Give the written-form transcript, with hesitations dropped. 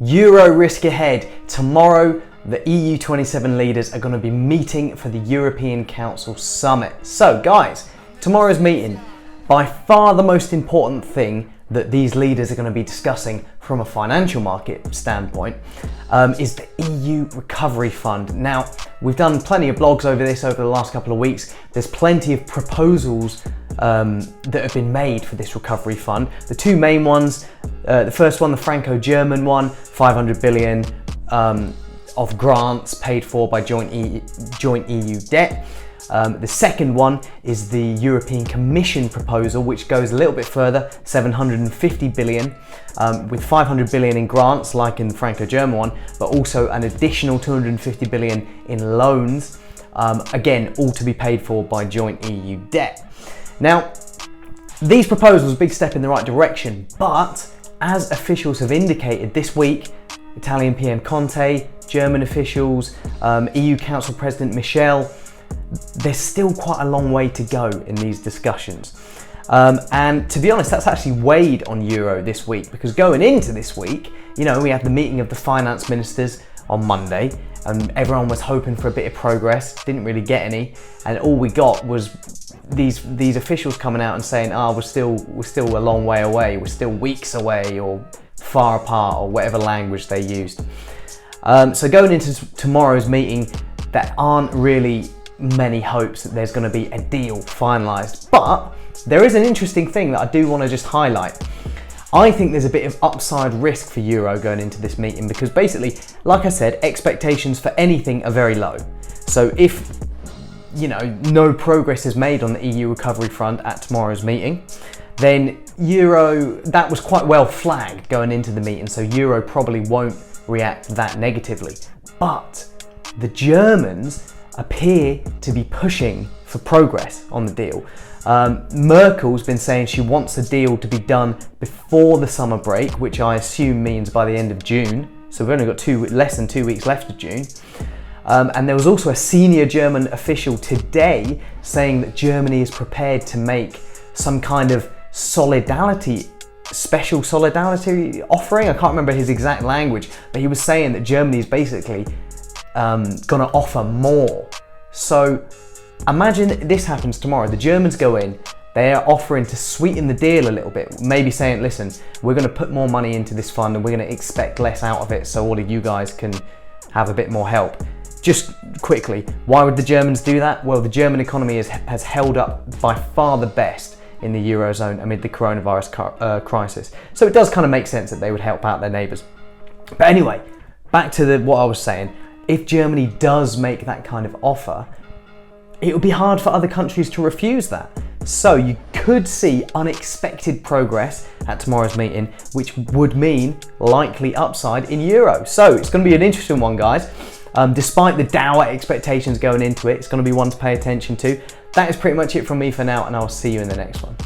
Euro risk ahead. Tomorrow, the EU27 leaders are going to be meeting for the European Council Summit. So guys, tomorrow's meeting, by far the most important thing that these leaders are going to be discussing from a financial market standpoint is the EU Recovery Fund. Now, we've done plenty of blogs over this over the last couple of weeks. There's plenty of proposals that have been made for this recovery fund. The two main ones, the first one, the Franco-German one, 500 billion of grants paid for by joint EU debt. The second one is the European Commission proposal, which goes a little bit further, 750 billion, with 500 billion in grants, like in the Franco-German one, but also an additional 250 billion in loans, again, all to be paid for by joint EU debt. Now, these proposals are a big step in the right direction, but as officials have indicated this week, Italian PM Conte, German officials, EU Council President Michel, there's still quite a long way to go in these discussions. And to be honest, that's actually weighed on Euro this week, because going into this week, you know, we had the meeting of the finance ministers on Monday, and everyone was hoping for a bit of progress, didn't really get any, and all we got was these officials coming out and saying, we're still a long way away, we're still weeks away, or far apart, or whatever language they used. So going into tomorrow's meeting, there aren't really many hopes that there's going to be a deal finalised. But there is an interesting thing that I do want to just highlight. I think there's a bit of upside risk for Euro going into this meeting, because basically, like I said, expectations for anything are very low. So if, you know, no progress is made on the EU recovery front at tomorrow's meeting, then Euro, that was quite well flagged going into the meeting, so Euro probably won't react that negatively. But the Germans appear to be pushing for progress on the deal. Merkel's been saying she wants the deal to be done before the summer break, which I assume means by the end of June. So we've only got less than 2 weeks left of June. And there was also a senior German official today saying that Germany is prepared to make some kind of special solidarity offering. I can't remember his exact language, but he was saying that Germany is basically gonna offer more. So imagine this happens tomorrow. The Germans go in, they are offering to sweeten the deal a little bit, maybe saying, listen, we're gonna put more money into this fund and we're gonna expect less out of it, so all of you guys can have a bit more help. Just quickly, why would the Germans do that? Well, the German economy has held up by far the best in the Eurozone amid the coronavirus crisis. So it does kind of make sense that they would help out their neighbours. But anyway, back to what I was saying. If Germany does make that kind of offer, it would be hard for other countries to refuse that. So you could see unexpected progress at tomorrow's meeting, which would mean likely upside in Euro. So it's going to be an interesting one, guys. Despite the dour expectations going into it, it's going to be one to pay attention to. That is pretty much it from me for now, and I'll see you in the next one.